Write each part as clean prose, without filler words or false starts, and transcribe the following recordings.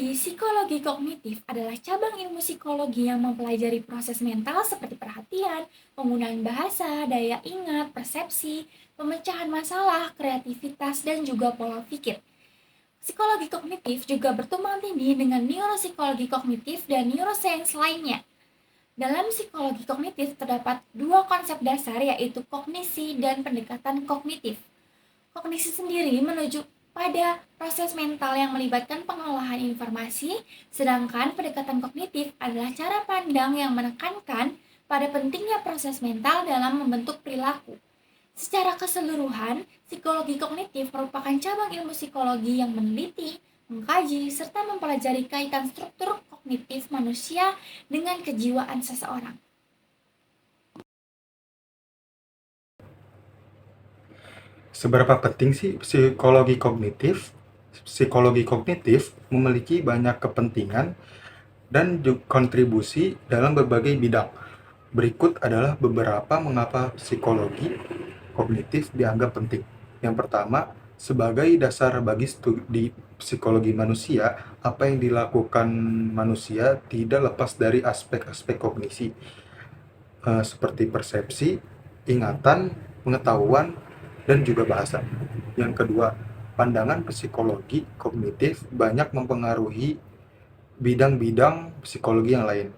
Jadi, psikologi kognitif adalah cabang ilmu psikologi yang mempelajari proses mental seperti perhatian, penggunaan bahasa, daya ingat, persepsi, pemecahan masalah, kreativitas, dan juga pola pikir. Psikologi kognitif juga bertumpang tindih dengan neuropsikologi kognitif dan neuroscience lainnya. Dalam psikologi kognitif terdapat dua konsep dasar yaitu kognisi dan pendekatan kognitif. Kognisi sendiri menuju pada proses mental yang melibatkan pengolahan informasi, sedangkan pendekatan kognitif adalah cara pandang yang menekankan pada pentingnya proses mental dalam membentuk perilaku. Secara keseluruhan, psikologi kognitif merupakan cabang ilmu psikologi yang meneliti, mengkaji, serta mempelajari kaitan struktur kognitif manusia dengan kejiwaan seseorang. Seberapa penting sih psikologi kognitif? Psikologi kognitif memiliki banyak kepentingan dan kontribusi dalam berbagai bidang. Berikut adalah beberapa mengapa psikologi kognitif dianggap penting. Yang pertama, sebagai dasar bagi studi psikologi manusia, apa yang dilakukan manusia tidak lepas dari aspek-aspek kognisi, seperti persepsi, ingatan, pengetahuan, dan juga bahasa. Yang kedua, pandangan psikologi kognitif banyak mempengaruhi bidang-bidang psikologi yang lain,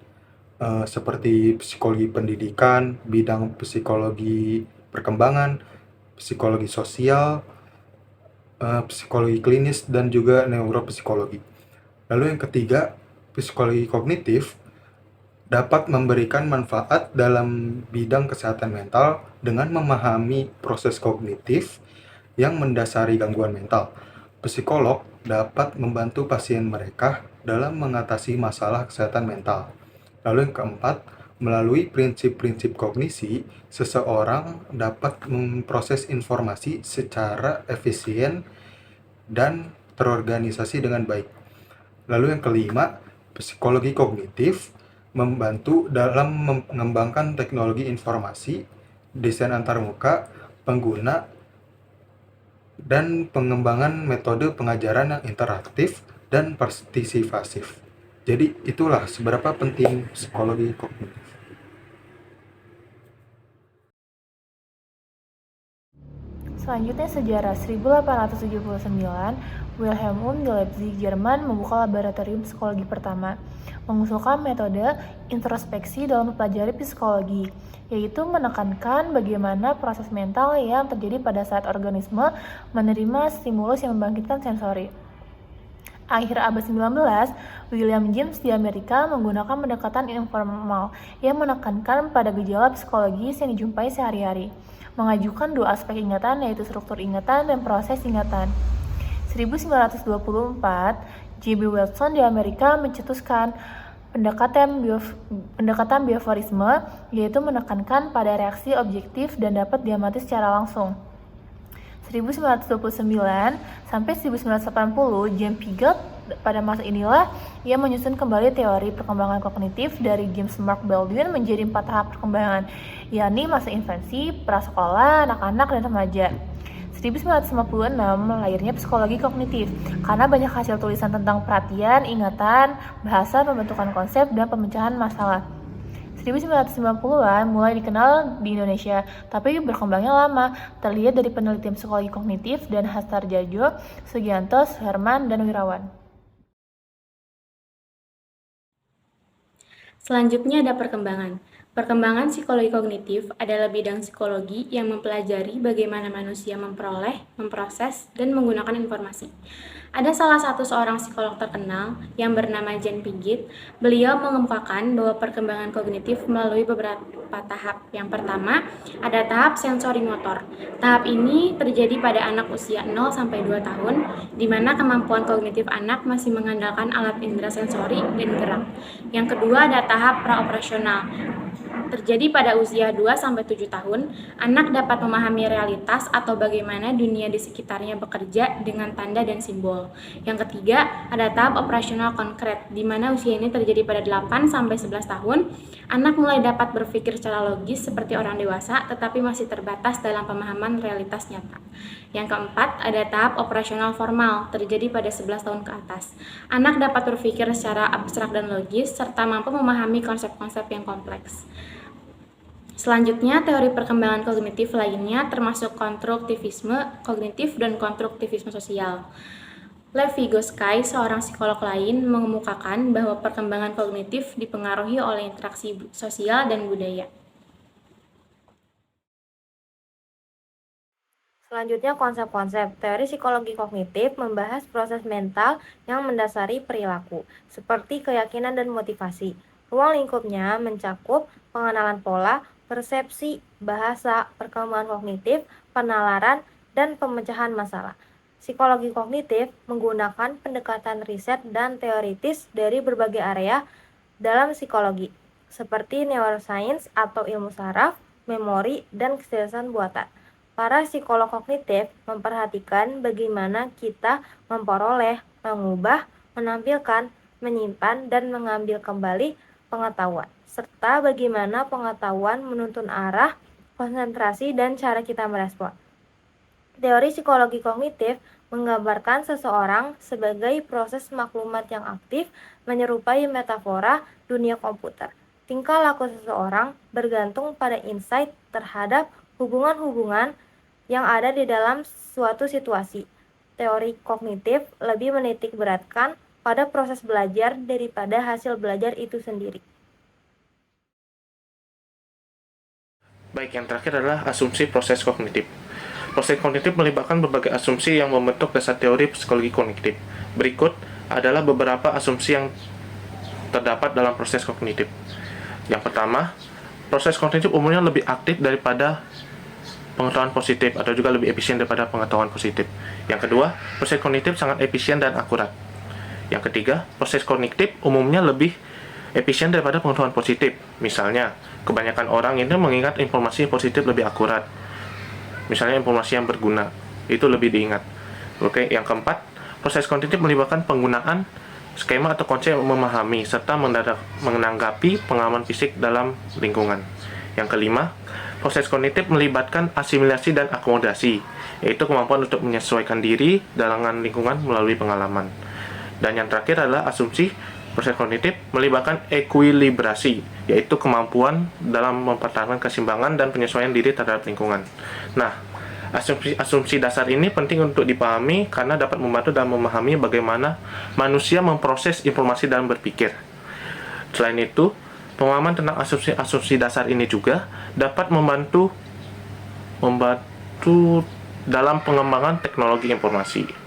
seperti psikologi pendidikan, bidang psikologi perkembangan, psikologi sosial, psikologi klinis, dan juga neuropsikologi. Lalu yang ketiga, psikologi kognitif dapat memberikan manfaat dalam bidang kesehatan mental dengan memahami proses kognitif yang mendasari gangguan mental. Psikolog dapat membantu pasien mereka dalam mengatasi masalah kesehatan mental. Lalu yang keempat, melalui prinsip-prinsip kognisi, seseorang dapat memproses informasi secara efisien dan terorganisasi dengan baik. Lalu yang kelima, psikologi kognitif membantu dalam mengembangkan teknologi informasi, desain antarmuka, pengguna, dan pengembangan metode pengajaran yang interaktif dan partisipasif. Jadi itulah seberapa penting psikologi kognitif. Selanjutnya sejarah 1879, Wilhelm Wundt di Leipzig, Jerman membuka laboratorium psikologi pertama, mengusulkan metode introspeksi dalam mempelajari psikologi, yaitu menekankan bagaimana proses mental yang terjadi pada saat organisme menerima stimulus yang membangkitkan sensori. Akhir abad 19, William James di Amerika menggunakan pendekatan informal yang menekankan pada gejala psikologis yang dijumpai sehari-hari, mengajukan dua aspek ingatan yaitu struktur ingatan dan proses ingatan. 1924, J.B. Wilson di Amerika mencetuskan pendekatan bioforisme, yaitu menekankan pada reaksi objektif dan dapat diamati secara langsung. 1929 sampai 1980, James Piaget pada masa inilah ia menyusun kembali teori perkembangan kognitif dari James Mark Baldwin menjadi 4 tahap perkembangan, yakni masa infansi, prasekolah, anak-anak, dan remaja. 1956 lahirnya psikologi kognitif karena banyak hasil tulisan tentang perhatian, ingatan, bahasa, pembentukan konsep, dan pemecahan masalah. 1990-an mulai dikenal di Indonesia, tapi berkembangnya lama, terlihat dari penelitian psikologi kognitif dan Hastarjajo, Sugianto, Herman, dan Wirawan. Selanjutnya ada perkembangan. Perkembangan psikologi kognitif adalah bidang psikologi yang mempelajari bagaimana manusia memperoleh, memproses, dan menggunakan informasi. Ada salah satu seorang psikolog terkenal yang bernama Jan Piaget. Beliau mengemukakan bahwa perkembangan kognitif melalui beberapa tahap. Yang pertama, ada tahap sensori motor. Tahap ini terjadi pada anak usia 0-2 tahun, di mana kemampuan kognitif anak masih mengandalkan alat indera sensori dan gerak. Yang kedua, ada tahap praoperasional. Terjadi pada usia 2-7 tahun, anak dapat memahami realitas atau bagaimana dunia di sekitarnya bekerja dengan tanda dan simbol. Yang ketiga, ada tahap operasional konkret, di mana usia ini terjadi pada 8-11 tahun. Anak mulai dapat berpikir secara logis seperti orang dewasa, tetapi masih terbatas dalam pemahaman realitas nyata. Yang keempat, ada tahap operasional formal, terjadi pada 11 tahun ke atas. Anak dapat berpikir secara abstrak dan logis, serta mampu memahami konsep-konsep yang kompleks. Selanjutnya, teori perkembangan kognitif lainnya termasuk konstruktivisme kognitif dan konstruktivisme sosial. Lev Vygotsky, seorang psikolog lain, mengemukakan bahwa perkembangan kognitif dipengaruhi oleh interaksi sosial dan budaya. Selanjutnya, konsep-konsep. Teori psikologi kognitif membahas proses mental yang mendasari perilaku, seperti keyakinan dan motivasi. Ruang lingkupnya mencakup pengenalan pola, persepsi, bahasa, perkembangan kognitif, penalaran, dan pemecahan masalah. Psikologi kognitif menggunakan pendekatan riset dan teoritis dari berbagai area dalam psikologi, seperti neuroscience atau ilmu saraf, memori, dan kecerdasan buatan. Para psikolog kognitif memperhatikan bagaimana kita memperoleh, mengubah, menampilkan, menyimpan, dan mengambil kembali pengetahuan, serta bagaimana pengetahuan menuntun arah, konsentrasi, dan cara kita merespon. Teori psikologi kognitif menggambarkan seseorang sebagai proses maklumat yang aktif menyerupai metafora dunia komputer. Tingkah laku seseorang bergantung pada insight terhadap hubungan-hubungan yang ada di dalam suatu situasi. Teori kognitif lebih menitik beratkan pada proses belajar daripada hasil belajar itu sendiri. Baik, yang terakhir adalah asumsi proses kognitif. Proses kognitif melibatkan berbagai asumsi yang membentuk dasar teori psikologi kognitif. Berikut adalah beberapa asumsi yang terdapat dalam proses kognitif. Yang pertama, proses kognitif umumnya lebih aktif daripada pengetahuan positif atau juga lebih efisien daripada pengetahuan positif. Yang kedua, proses kognitif sangat efisien dan akurat. Yang ketiga, proses kognitif umumnya lebih efisien daripada pengetahuan positif. Misalnya, kebanyakan orang itu mengingat informasi positif lebih akurat. Misalnya informasi yang berguna, itu lebih diingat. Oke, yang keempat, proses kognitif melibatkan penggunaan skema atau konsep yang memahami serta menanggapi pengalaman fisik dalam lingkungan. Yang kelima, proses kognitif melibatkan asimilasi dan akomodasi, yaitu kemampuan untuk menyesuaikan diri dengan lingkungan melalui pengalaman. Dan yang terakhir adalah asumsi proses kognitif melibatkan ekuilibrasi, yaitu kemampuan dalam mempertahankan keseimbangan dan penyesuaian diri terhadap lingkungan. Nah, asumsi dasar ini penting untuk dipahami karena dapat membantu dalam memahami bagaimana manusia memproses informasi dan berpikir. Selain itu, pemahaman tentang asumsi dasar ini juga dapat membantu dalam pengembangan teknologi informasi.